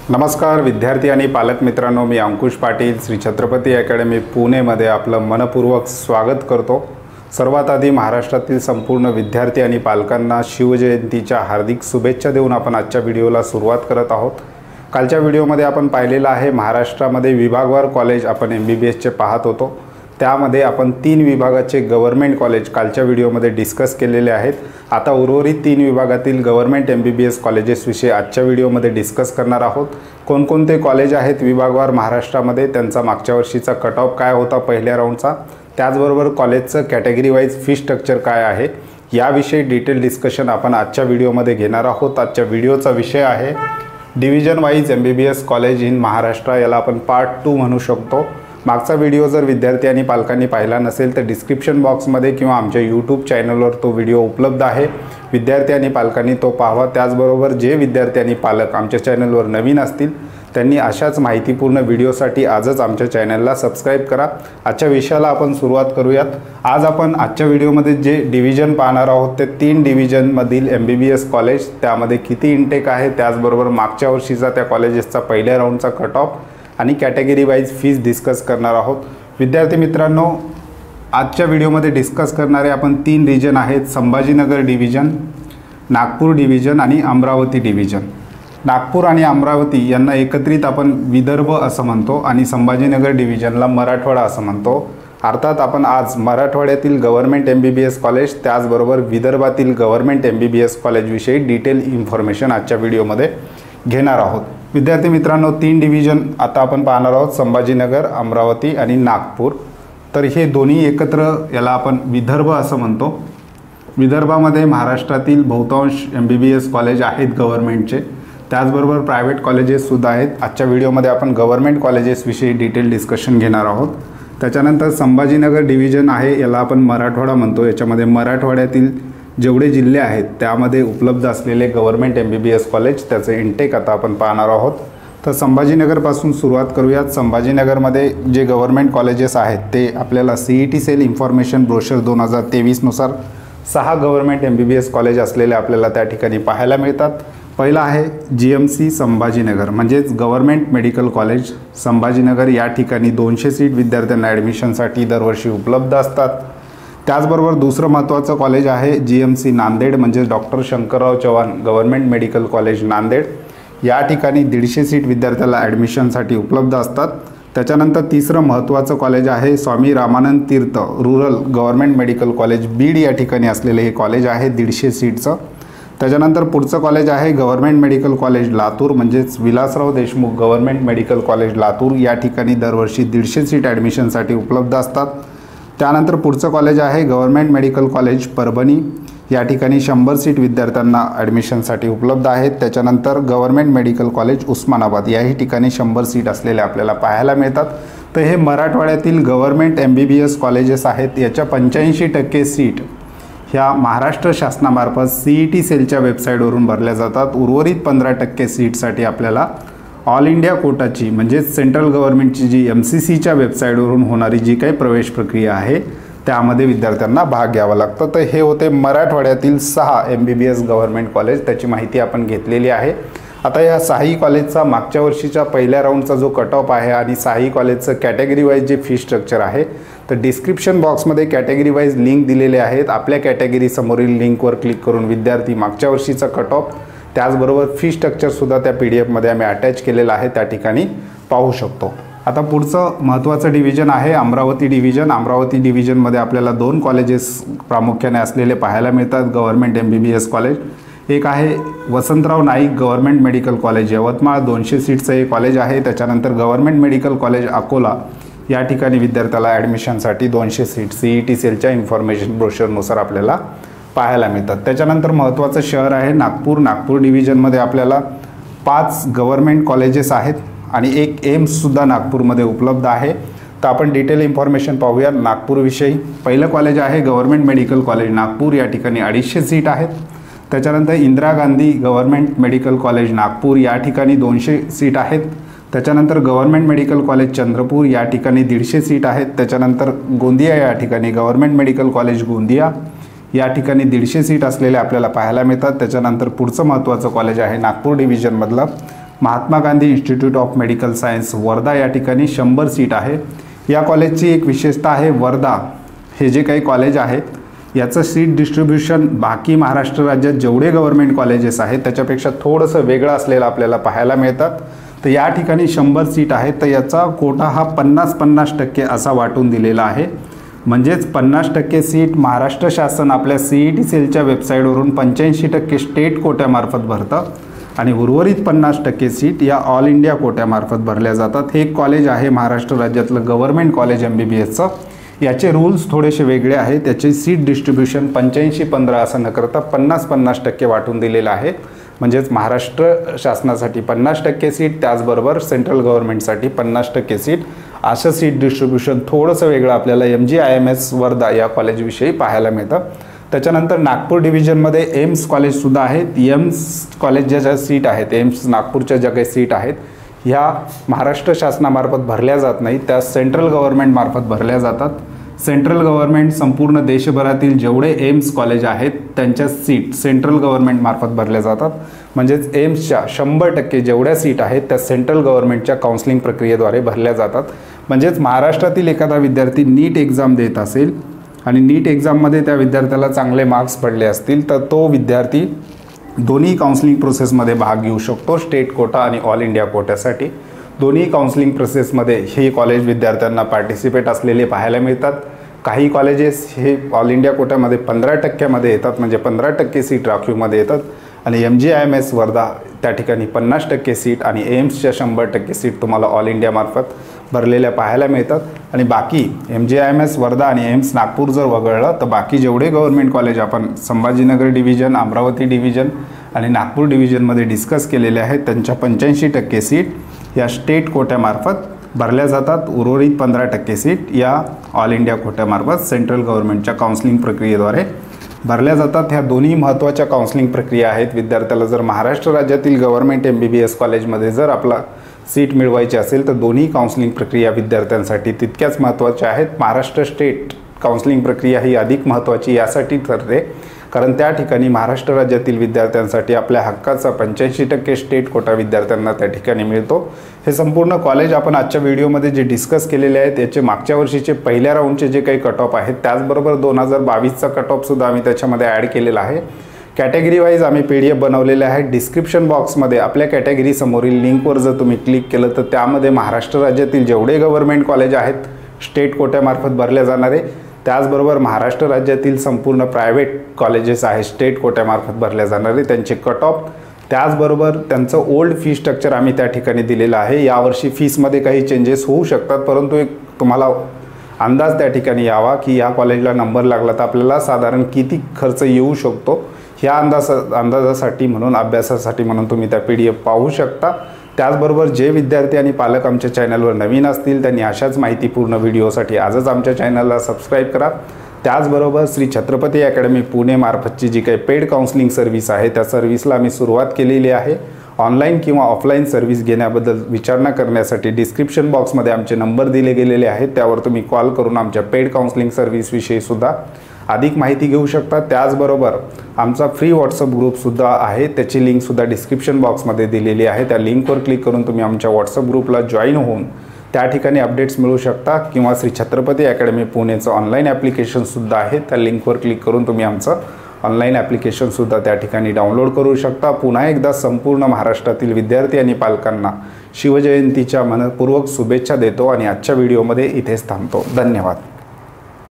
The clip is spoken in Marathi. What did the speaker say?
नमस्कार विद्यार्थी आणि पालक मित्रांनो, मी अंकुश पाटील श्री छत्रपती अकॅडमी पुणेमध्ये आपलं मनपूर्वक स्वागत करतो। सर्वात आधी महाराष्ट्रातील संपूर्ण विद्यार्थी आणि पालकांना शिवजयंतीच्या हार्दिक शुभेच्छा देऊन आपण आजच्या व्हिडिओला सुरुवात करत आहोत। कालच्या व्हिडिओमध्ये आपण पाहिलेलं आहे महाराष्ट्रामध्ये विभागवार कॉलेज आपण MBBSचे पाहत होतो। त्यामध्ये आपण 3 विभागाचे गव्हर्नमेंट कॉलेज कालच्या व्हिडिओमध्ये डिस्कस केलेले आहेत। आता उर्वरित 3 विभागातील गव्हर्नमेंट MBBS कॉलेजेस विषयी आजच्या व्हिडिओमध्ये डिस्कस करणार आहोत। कोणकोणते कॉलेज आहेत विभागवार महाराष्ट्रामध्ये, त्यांचा मागच्या वर्षीचा कट ऑफ काय होता पहिल्या राऊंडचा, त्याचबरोबर कॉलेजचं कॅटेगरी वाईज फी स्ट्रक्चर काय आहे, याविषयी डिटेल डिस्कशन आपण आजच्या व्हिडिओमध्ये घेणार आहोत। आजच्या व्हिडिओचा विषय आहे division wise MBBS college in Maharashtra, याला आपण पार्ट 2 म्हणू शकतो। मागचा व्हिडिओ जर विद्यार्थी आणि पालकांनी पाहिला नसेल तर डिस्क्रिप्शन बॉक्समध्ये किंवा आमच्या YouTube चॅनलवर तो व्हिडिओ उपलब्ध आहे। विद्यार्थी आणि पालकांनी तो पाहावा। त्याचबरोबर जे विद्यार्थी आणि पालक आमच्या चॅनलवर नवीन असतील त्यांनी अशाच माहितीपूर्ण व्हिडिओसाठी आजच आमच्या चॅनलला सबस्क्राइब करा। आजच्या विषयाला आपण सुरुवात करूयात। आज आपण आजच्या व्हिडिओमध्ये जे डिव्हिजन पाहणार आहोत ते 3 डिव्हिजनमधील MBBS कॉलेज, त्यामध्ये किती इंटेक आहे, त्याचबरोबर मागच्या वर्षीचा त्या कॉलेजेसचा पहिल्या राऊंडचा कट ऑफ आणि कॅटेगरी वाईज फीज डिस्कस करणार आहोत। विद्यार्थी मित्रांनो, आजच्या व्हिडिओमध्ये डिस्कस करणारे आपण 3 रिजन आहेत, संभाजीनगर डिव्हिजन, नागपूर डिव्हिजन आणि अमरावती डिव्हिजन। नागपूर आणि अमरावती यांना एकत्रित आपण विदर्भ असं म्हणतो आणि संभाजीनगर डिव्हिजनला मराठवाडा असं म्हणतो। अर्थात आपण आज मराठवाड्यातील गव्हर्नमेंट MBBS कॉलेज त्याचबरोबर विदर्भातील गव्हर्नमेंट MBBS कॉलेजविषयी डिटेल इन्फॉर्मेशन आजच्या व्हिडिओमध्ये घेणार आहोत। विद्यार्थी मित्रांनो, 3 डिव्हिजन आता आपण पाहणार आहोत, संभाजीनगर, अमरावती आणि नागपूर। तर हे दोन्ही एकत्र याला आपण विदर्भ असं म्हणतो। विदर्भामध्ये महाराष्ट्रातील बहुतांश MBBS कॉलेज आहेत गव्हर्नमेंटचे, त्याचबरोबर प्रायव्हेट कॉलेजेससुद्धा आहेत। आजच्या व्हिडिओमध्ये आपण गव्हर्नमेंट कॉलेजेसविषयी डिटेल डिस्कशन घेणार आहोत। त्याच्यानंतर संभाजीनगर डिव्हिजन आहे, याला आपण मराठवाडा म्हणतो। याच्यामध्ये मराठवाड्यातील जेवढे जिल्हे आहेत त्यामध्ये उपलब्ध असलेले गव्हर्नमेंट MBBS कॉलेज, त्याचे इंटेक आता आपण पाहणार आहोत। तर संभाजीनगरपासून सुरुवात करूयात। संभाजीनगरमध्ये जे गव्हर्नमेंट कॉलेजेस आहेत ते आपल्याला CET सेल इन्फॉर्मेशन ब्रोशर 2023 नुसार 6 गव्हर्नमेंट MBBS कॉलेज असलेले आपल्याला त्या ठिकाणी पाहायला मिळतात। पहिला आहे GMC संभाजीनगर, म्हणजेच गव्हर्नमेंट मेडिकल कॉलेज संभाजीनगर। या ठिकाणी 200 सीट विद्यार्थ्यांना ॲडमिशनसाठी दरवर्षी उपलब्ध असतात। त्याचबरोबर दुसरं महत्त्वाचं कॉलेज आहे GMC नांदेड, म्हणजे doctor Shankarrao Chavan government medical college Nanded. या ठिकाणी 150 सीट विद्यार्थ्याला ॲडमिशनसाठी उपलब्ध असतात। त्याच्यानंतर तिसरं महत्त्वाचं कॉलेज आहे Swami Ramanand Tirth rural government medical college Beed. या ठिकाणी असलेले हे कॉलेज आहे 150 सीटचं। त्याच्यानंतर पुढचं कॉलेज आहे गव्हर्नमेंट मेडिकल कॉलेज लातूर, म्हणजेच Vilasrao Deshmukh government medical college Latur. या ठिकाणी दरवर्षी 150 सीट ॲडमिशनसाठी उपलब्ध असतात। त्यानंतर पुढचं कॉलेज आहे गव्हर्नमेंट मेडिकल कॉलेज परभणी। या ठिकाणी 100 सीट विद्यार्थ्यांना ॲडमिशनसाठी उपलब्ध आहेत। त्याच्यानंतर गव्हर्नमेंट मेडिकल कॉलेज उस्मानाबाद, याही ठिकाणी 100 सीट असलेले आपल्याला पाहायला मिळतात। तर हे मराठवाड्यातील गव्हर्नमेंट MBBS कॉलेजेस आहेत। याच्या 85% सीट ह्या महाराष्ट्र शासनामार्फत CET सेलच्या वेबसाईटवरून भरल्या जातात। उर्वरित 15% सीटसाठी आपल्याला ऑल इंडिया कोटाची, म्हणजेच सेंट्रल गव्हर्नमेंटची जी MCCच्या वेबसाईटवरून होणारी जी काही प्रवेश प्रक्रिया आहे त्यामध्ये विद्यार्थ्यांना भाग घ्यावा लागतो। तर हे होते मराठवाड्यातील 6 MBBS गव्हर्नमेंट कॉलेज, त्याची माहिती आपण घेतलेली आहे। आता या 6 कॉलेजचा मागच्या वर्षीच्या पहिल्या राऊंडचा जो कट ऑफ आहे आणि 6 कॉलेजचं कॅटेगरी वाईज जे फी स्ट्रक्चर आहे, तर डिस्क्रिप्शन बॉक्समध्ये कॅटेगरी वाईज लिंक दिलेले आहेत। आपल्या कॅटेगरी समोरील लिंकवर क्लिक करून विद्यार्थी मागच्या वर्षीचा कट ऑफ त्याचबरोबर फी स्ट्रक्चरसुद्धा त्या PDF आम्ही अटॅच केलेलं आहे, त्या ठिकाणी पाहू शकतो। आता पुढचं महत्त्वाचं डिव्हिजन आहे अमरावती डिव्हिजन। अमरावती डिव्हिजनमध्ये आपल्याला 2 कॉलेजेस प्रामुख्याने असलेले पाहायला मिळतात गव्हर्नमेंट MBBS कॉलेज। एक आहे Vasantrao Naik government medical college Yavatmal, 200 सीटचं हे कॉलेज आहे। त्याच्यानंतर गव्हर्नमेंट मेडिकल कॉलेज अकोला, या ठिकाणी विद्यार्थ्याला ॲडमिशनसाठी 200 सीट CET सेलच्या इन्फॉर्मेशन ब्रोशरनुसार आपल्याला पाहायला मिळतात। त्याच्यानंतर महत्त्वाचं शहर आहे नागपूर। नागपूर डिव्हिजनमध्ये आपल्याला 5 गव्हर्नमेंट कॉलेजेस आहेत आणि एक एम्ससुद्धा नागपूरमध्ये उपलब्ध आहे। तर आपण डिटेल इन्फॉर्मेशन पाहूया नागपूरविषयी। पहिलं कॉलेज आहे गव्हर्नमेंट मेडिकल कॉलेज नागपूर, या ठिकाणी 250 सीट आहेत। त्याच्यानंतर Indira Gandhi government medical college Nagpur, या ठिकाणी 200 सीट आहेत। त्याच्यानंतर गव्हर्नमेंट मेडिकल कॉलेज चंद्रपूर, या ठिकाणी 150 सीट आहेत। त्याच्यानंतर गोंदिया, या ठिकाणी गव्हर्नमेंट मेडिकल कॉलेज गोंदिया, या ठिकाणी 150 सीट असलेले आपल्याला पाहायला मिळतात। त्याच्यानंतर पुढचं महत्त्वाचं कॉलेज आहे नागपूर डिव्हिजनमधलं Mahatma Gandhi institute of medical science Wardha या ठिकाणी 100 सीट आहे। या कॉलेजची एक विशेषता आहे, वर्धा हे जे काही कॉलेज आहेत याचं सीट डिस्ट्रीब्युशन बाकी महाराष्ट्र राज्यात जेवढे गव्हर्नमेंट कॉलेजेस आहेत त्याच्यापेक्षा थोडंसं वेगळं असलेलं आपल्याला पाहायला मिळतात। तर या ठिकाणी 100 सीट आहेत, तर याचा कोटा हा 50-50% असा वाटून दिलेला आहे। म्हणजेच 50% सीट महाराष्ट्र शासन आपल्या CET सेलच्या वेबसाईटवरून 85% स्टेट कोट्यामार्फत भरतं आणि उर्वरित 50% सीट या ऑल इंडिया कोट्यामार्फत भरल्या जातात। हे एक कॉलेज आहे महाराष्ट्र राज्यातलं गव्हर्नमेंट कॉलेज MBBSचं। याचे रूल्स थोडेसे वेगळे आहेत, त्याचे सीट डिस्ट्रीब्युशन 85-15 असं न करता 50-50% वाटून दिलेलं आहे। म्हणजेच महाराष्ट्र शासनासाठी 50% सीट, त्याचबरोबर सेंट्रल गव्हर्नमेंटसाठी 50% सीट, असं सीट डिस्ट्रीब्युशन थोडंसं वेगळं आपल्याला MGIMS वर्धा या कॉलेजविषयी पाहायला मिळतं। त्याच्यानंतर नागपूर डिव्हिजनमध्ये एम्स कॉलेजसुद्धा आहेत। एम्स कॉलेज ज्या सीट आहेत, एम्स नागपूरच्या ज्या काही सीट आहेत ह्या महाराष्ट्र शासनामार्फत भरल्या जात नाहीत, त्या सेंट्रल गव्हर्नमेंटमार्फत भरल्या जातात। सेंट्रल गव्हर्नमेंट संपूर्ण देशभरातील जेवढे एम्स कॉलेज आहेत त्यांच्या सीट सेंट्रल गव्हर्नमेंटमार्फत भरल्या जातात। म्हणजेच एम्सच्या 100% जेवढ्या सीट आहेत त्या सेंट्रल गव्हर्नमेंटच्या काउन्सिलिंग प्रक्रियेद्वारे भरल्या जातात। म्हणजेच महाराष्ट्रातील एखादा विद्यार्थी नीट एक्झाम देत असेल आणि नीट एक्झाममध्ये त्या विद्यार्थ्याला चांगले मार्क्स पडले असतील तर तो विद्यार्थी दोन्ही काउन्सिलिंग प्रोसेसमध्ये भाग घेऊ शकतो, स्टेट कोटा आणि ऑल इंडिया कोट्यासाठी। दोन्ही काउन्सिलिंग प्रोसेसमध्ये हे कॉलेज विद्यार्थ्यांना पार्टिसिपेट असलेले पाहायला मिळतात। काही कॉलेजेस हे ऑल इंडिया कोट्यामध्ये 15% येतात, म्हणजे 15% सीट राखीवमध्ये येतात आणि MGIMS वर्धा त्या ठिकाणी 50% सीट आणि एम्सच्या 100% सीट तुम्हाला ऑल इंडियामार्फत भरलेल्या पाहायला मिळतात। आणि बाकी MGIMS वर्धा आणि एम्स नागपूर जर वगळलं तर बाकी जेवढे गव्हर्नमेंट कॉलेज आपण संभाजीनगर डिव्हिजन, अमरावती डिव्हिजन आणि नागपूर डिव्हिजनमध्ये डिस्कस केलेले आहेत त्यांच्या 85% सीट या स्टेट कोट्यामार्फत भरल्या जातात। उर्वरित 15% सीट या ऑल इंडिया कोट्यामार्फत सेंट्रल गव्हर्नमेंटच्या काउन्सिलिंग प्रक्रियेद्वारे भरल्या जातात। ह्या दोन्ही महत्त्वाच्या काउन्सिलिंग प्रक्रिया आहेत। विद्यार्थ्याला जर महाराष्ट्र राज्यातील गव्हर्नमेंट MBBS कॉलेजमध्ये जर आपला सीट मिळवायची असेल तर दोन्ही काउन्सिलिंग प्रक्रिया विद्यार्थ्यांसाठी तितक्याच महत्त्वाच्या आहेत। महाराष्ट्र स्टेट काउन्सिलिंग प्रक्रिया ही अधिक महत्त्वाची यासाठी ठरते कारण त्या ठिकाणी महाराष्ट्र राज्यातील विद्यार्थ्यांसाठी आपल्या हक्काचा 85% स्टेट कोटा विद्यार्थ्यांना त्या ठिकाणी मिळतो। हे संपूर्ण कॉलेज आपण आजच्या व्हिडिओमध्ये जे डिस्कस केलेले आहेत याचे मागच्या वर्षीचे पहिल्या राऊंडचे जे काही कट ऑफ आहेत त्याचबरोबर 2022चा कट ऑफसुद्धा आम्ही त्याच्यामध्ये ॲड केलेला आहे। कॅटेगरी वाईज आम्ही PDF बनवलेले आहे। डिस्क्रिप्शन बॉक्समध्ये आपल्या कॅटेगरी समोरील लिंकवर जर तुम्ही क्लिक केलं तर त्यामध्ये महाराष्ट्र राज्यातील जेवढे गव्हर्नमेंट कॉलेज आहेत स्टेट कोट्यामार्फत भरले जाणारे, त्याचबरोबर महाराष्ट्र राज्यातील संपूर्ण प्रायव्हेट कॉलेजेस आहेत स्टेट कोट्यामार्फत भरल्या जाणारे त्यांचे कट ऑफ, त्याचबरोबर त्यांचं ओल्ड फी स्ट्रक्चर आम्ही त्या ठिकाणी दिलेलं आहे। यावर्षी फीसमध्ये काही चेंजेस होऊ शकतात, परंतु एक तुम्हाला अंदाज त्या ठिकाणी यावा की या कॉलेजला नंबर लागला तर आपल्याला साधारण किती खर्च येऊ शकतो ह्या अंदाजासाठी म्हणून अभ्यासासाठी म्हणून तुम्ही त्या PDF पाहू शकता। त्याचबरोबर जे विद्यार्थी आणि पालक आमच्या चॅनलवर नवीन असतील त्यांनी अशाच माहितीपूर्ण व्हिडिओसाठी आजच आमच्या चॅनलला सबस्क्राईब करा। त्याचबरोबर श्री छत्रपती अकॅडमी पुणे मार्फतची जी काही पेड काउन्सिलिंग सर्व्हिस आहे त्या सर्व्हिसला आम्ही सुरुवात केलेली आहे। ऑनलाईन किंवा ऑफलाईन सर्व्हिस घेण्याबद्दल विचारणा करण्यासाठी डिस्क्रिप्शन बॉक्समध्ये आमचे नंबर दिले गेलेले आहेत, त्यावर तुम्ही कॉल करून आमच्या पेड काउन्सिलिंग सर्व्हिसविषयी सुद्धा अधिक माहिती घेऊ शकता। त्याचबरोबर आमचा फ्री व्हॉट्सअप ग्रुपसुद्धा आहे, त्याची लिंकसुद्धा डिस्क्रिप्शन बॉक्समध्ये दिलेली आहे। त्या लिंकवर क्लिक करून तुम्ही आमच्या व्हॉट्सअप ग्रुपला जॉईन होऊन त्या ठिकाणी अपडेट्स मिळू शकता किंवा श्री छत्रपती अकॅडमी पुणेचं ऑनलाईन ॲप्लिकेशनसुद्धा आहे, त्या लिंकवर क्लिक करून तुम्ही आमचं ऑनलाईन ॲप्लिकेशनसुद्धा त्या ठिकाणी डाउनलोड करू शकता। पुन्हा एकदा संपूर्ण महाराष्ट्रातील विद्यार्थी आणि पालकांना शिवजयंतीच्या मनपूर्वक शुभेच्छा देतो आणि आजच्या व्हिडिओमध्ये इथेच थांबतो। धन्यवाद।